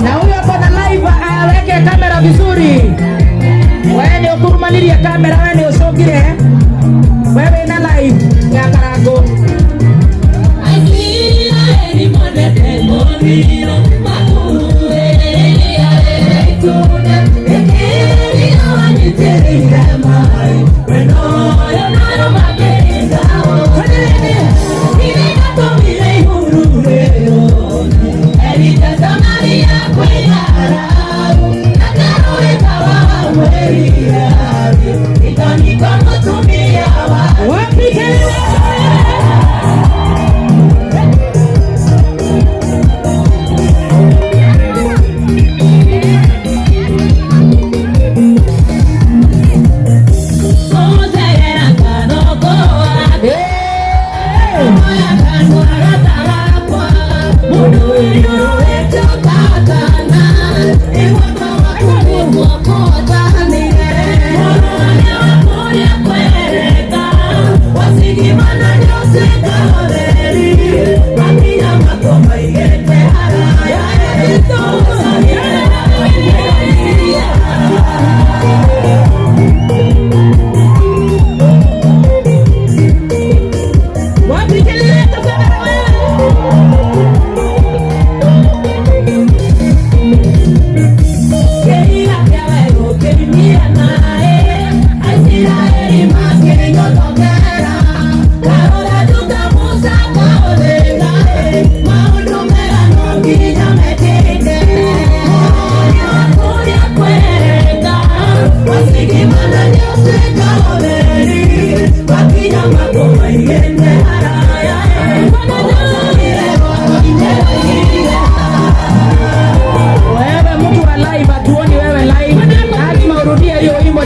Na huyo hapo na live aweke kamera vizuri. Wewe ndio kurumaniria kamera, wewe ndio usogire. Wewe na live ya karago.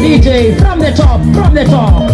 DJ from the top, from the top.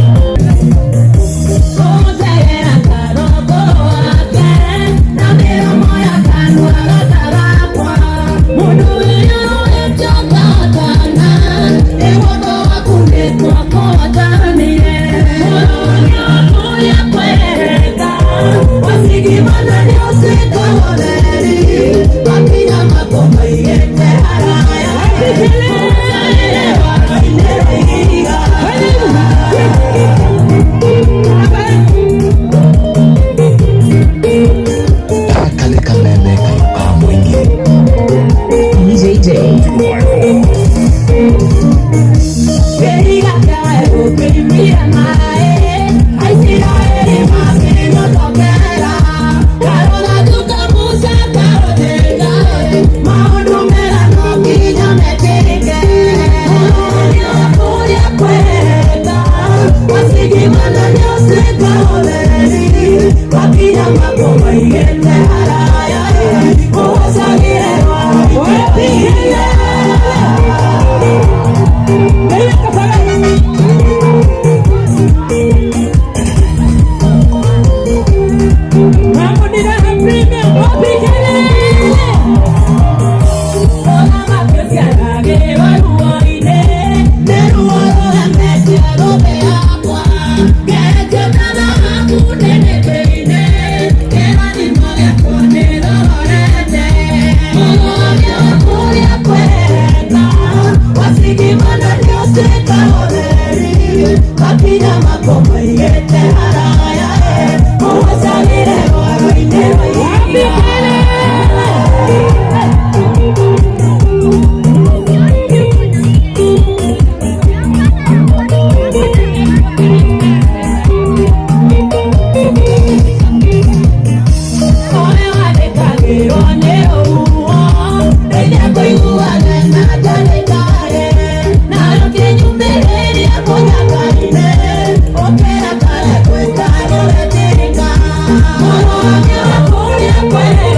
Bueno.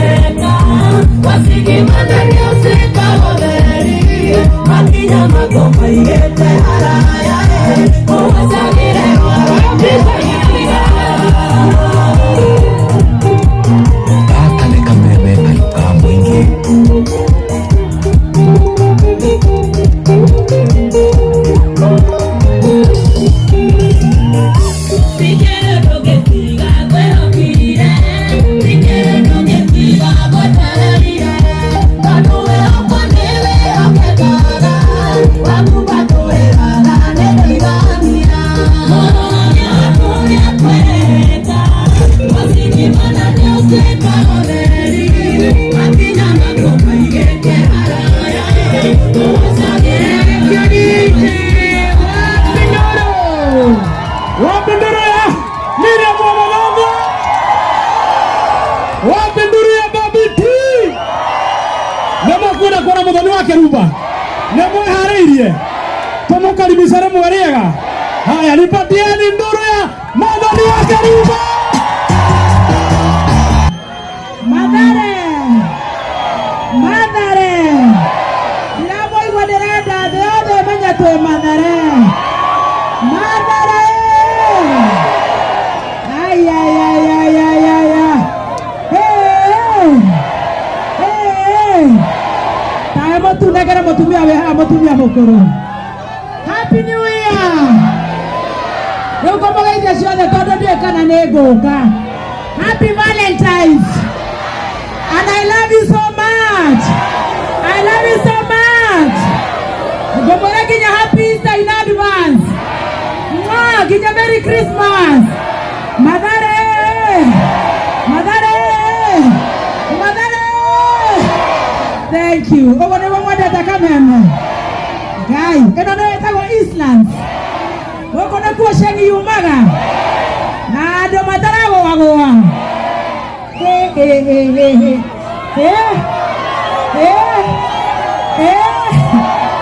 Tumukaribishane mwariega. Haya, nipatieni nduru ya Mwathani wa Keruba. Mathare ndiramoigua ndirenda thĩ yothe ĩmenye twĩ Mathare. Tawe mũtunegere mũtumia wĩ haha, mũtumia mũkũrũ. Happy New Year! Rĩu ngũmũgeithia ciothe tondũ ndiũĩ kana nĩ ngũka. Happy Valentine's! And I love you so much! I love you so much! Ngũmũre nginya Happy Easter in advance! Mwah! Nginya Merry Christmas! Mathare! Mathare! Mathare! Thank you. Ũguo nĩguo mwendete kameme. Ngai, ĩno nĩ ĩtagwo Eastlands. Gũkũ nĩkuo ceni yumaga. Na andũ mataragũagũa.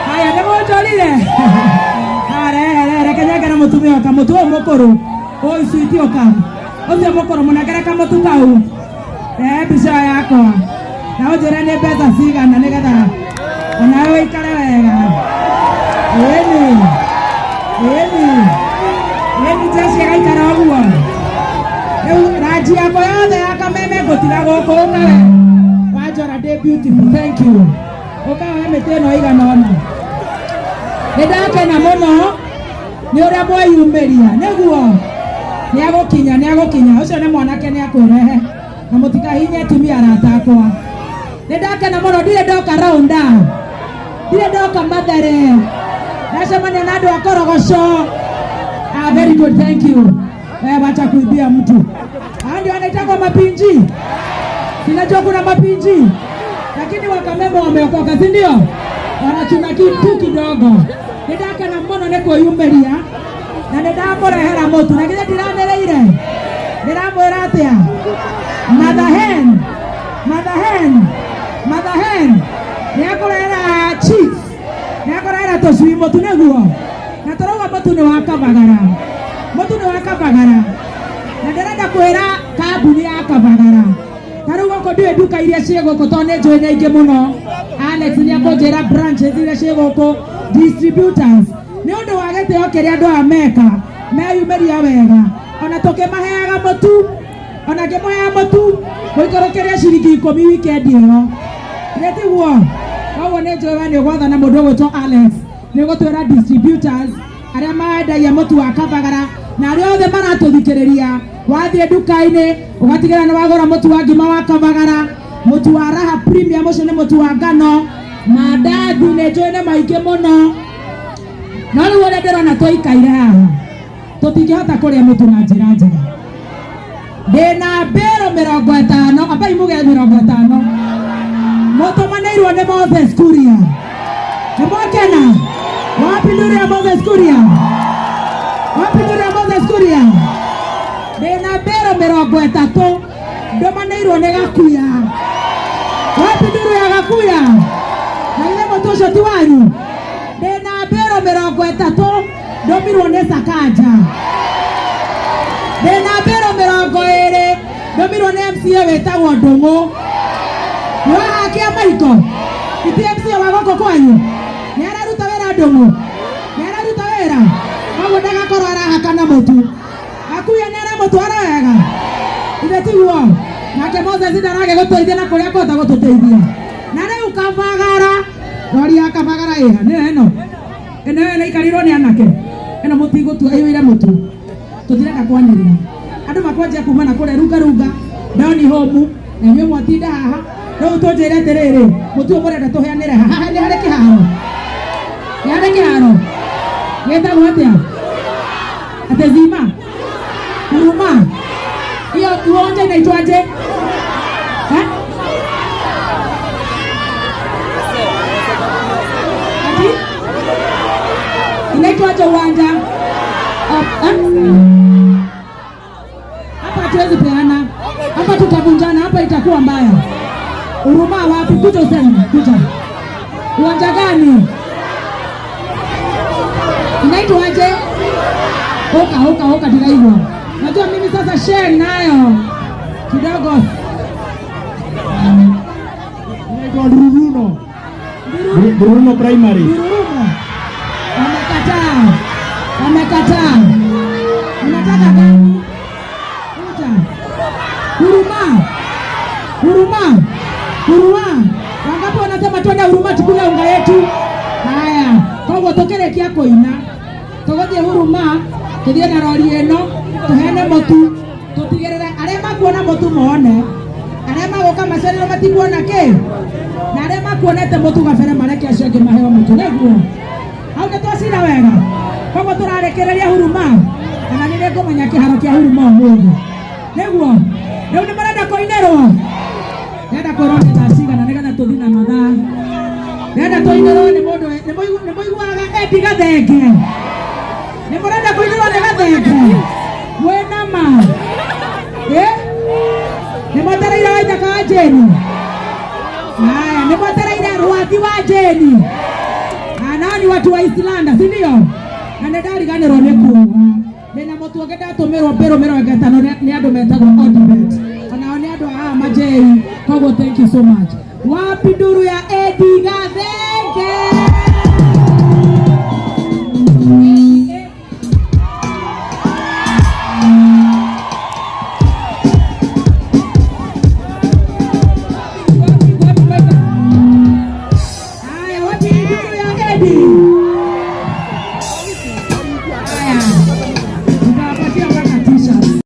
Haya, nĩmũnjorire. Reke nyengere mũtumia kamũtu ũyũ mũkũrũ. Ũyũ switi ũka. Ũcio mũkũrũ mũnengere kamũtu kau. Mbica yakwa. Na ũnjĩre nĩ mbeca cigana nĩgetha onawe ũikare wega. Ĩni Jesse agaikara ũguo. Rĩu ranji yakwa yothe ya kameme ngũtiga gũkũ ũkawe. Wanjora ndĩ beautiful, thank you. Ũkawe mĩtĩ ĩno ĩigana ũna. Nĩndakena mũno nĩ ũrĩa mweyumĩria, nĩguo nĩagũkinya. Ũcio nĩ mwanake nĩakwĩrehe na mũtikahinye atumia arata akwa. Nĩndakena mũno, ndirĩ ndoka raunda, ndirĩ ndoka Mathare. Nacemania na andũ a Korogoco. Very good, thank you. Wacha kuibia mtu. Ndio anaitwa mapinji. Sinajua kuna mapinji. Lakini wakameme wameokoka, si ndio? Wanachuna kitu kidogo. Nĩndakena mũno nĩ kwĩyumĩria na nĩndamũrehera mũtu. Na githĩ ndiranereire? Ndĩramwĩra atĩa? Mother hen. Nĩakũrehera chicks. Nĩakũrehera tũcui mũtu nĩguo. Na tũrauga mũtu nĩ wa Kabagara. Na ndĩrenda kwĩra kambuni ya Kabagara. Tarĩu gũkũ ndiũĩ nduka iria ciĩ gũkũ tondũ nĩ njũĩ nyingĩ mũno. Alex nĩakũnjĩra branches iria ciĩ gũkũ, distributors. Nĩ ũndũ wa gĩtĩo kĩrĩa andũ aya meka, meyumĩria wega. Ona tũkĩmaheaga mũtu, ona ngĩmũhea mũtu, mũikũrũkĩria ciringi 10 wikendi ĩyo. Nĩtiguo, koguo nĩ njũĩ we nĩ ũgwathana mũndũ ũgwĩtwo Alex. Nĩ ũgũtwĩra distributors arĩa mendagia mũtu wa Kabagara na arĩa othe maratũthikĩrĩria. Wathiĩ nduka-inĩ ũgatigĩrĩra nĩ wagũra mũtu wa ngima wa Kabagara, mũtu wa Raha Premium, ũcio nĩ mũtu wa ngano, mandathi nĩ njũĩ nĩ maingĩ mũno. No rĩu ũrĩa ndĩrona tũikaire haha tũtingĩhota kũrĩa mũtu na njĩra njega. Ndĩna mbĩro 50, ambai muge 50. Mũtũmanĩirwo nĩ Moses Kuria. Nĩmwakena? Wapi nduru ya Moses Kuria? Ndĩna mbĩro 30 ndũmanĩirwo nĩ Gakuya. Wapi nduru ya Gakuya? Na githĩ mũtu ũcio ti wanyu? Ndĩna mbĩro 30 ndũmirwo nĩ Sakaja. Ndĩna mbĩro 20 ndũmirwo nĩ MCA wĩtagwo Ndũng'ũ. Nĩwahakia maiko? Iti MCA wa gũkũ kwanyu? Nĩararuta wĩra Ndũng'ũ? Nĩararuta wĩra? Koguo ndagakorwo arahakana mũtu. Gakuya nĩaramũtwara wega? Ithe tiguo? Nake Moses ndarage gũtũteithia na kũrĩa kũhota gũtũteithia. Na rĩu Kabagara, rori ya Kabagara ĩha nĩyo ĩno. Ĩno ĩikarirwo nĩ anake. Ĩno mũtigũtua ĩyũire mũtu. tutireka kwanirira andu makwanjia kuma na kure ruga ndoni home na nywe mwatinda haha no tonjere terere mutu murenda tuheanire haha ni hari kiharo yenda gwatia atezima huruma iyo tuonje inaitwaje inaitwaje uwanja hapa hatuwezi peana hapa, tutavunjana hapa, itakuwa mbaya. Huruma wapi? Kuja useme, kuja. Uwanja gani? Inaitwaje? Oka tunaigwa. Najua mimi sasa share nayo kidogo. Inaitwa Duruno Primary. Duruno. Wamekataa. Unataka gani? Kuja. Huruma. Wangapi wanasema twende Huruma tukule unga yetu? Haya, kwa tokere kiako ina. Togothie Huruma, tuthie na rori eno, tuhene motu, tutigerere aria makuona motu mone. Aria magoka macerero matikuona ki? Na aria makuonete motu gabere mareke acio angi maheo motu neguo. Hau nĩ twacira wega. Koguo tũrarekereria Huruma. Kana nĩ ngũmenya kĩharo kĩa Huruma ũmũthĩ. Nĩguo. Rĩu nĩ marenda kũinĩrwo. Nenda kwĩrwo nĩ thaa cigana nĩgetha tũthiĩ na mathaa. Nenda tũinĩrwo nĩ mũndũ nĩ mũiguaga Eddie Gathenge. Nĩ mũrenda kũinĩrwo nĩ Gathenge. Mwĩna ma. Nĩ mwetereire Waithaka wa Jane. Haya, nĩ mwetereire Rwathi wa Jane. Nani watu wa Islanda, si ndio? Na ndariganirwo nĩ kuuga. Ndĩna mũtu ũngĩ ndatũmĩrwo mbĩrũ 50 nĩ andũ metagwo Odibet. Onao nĩ andũ a Majei. Koguo thank you so much. Wapi nduru ya Eddie Gathenge?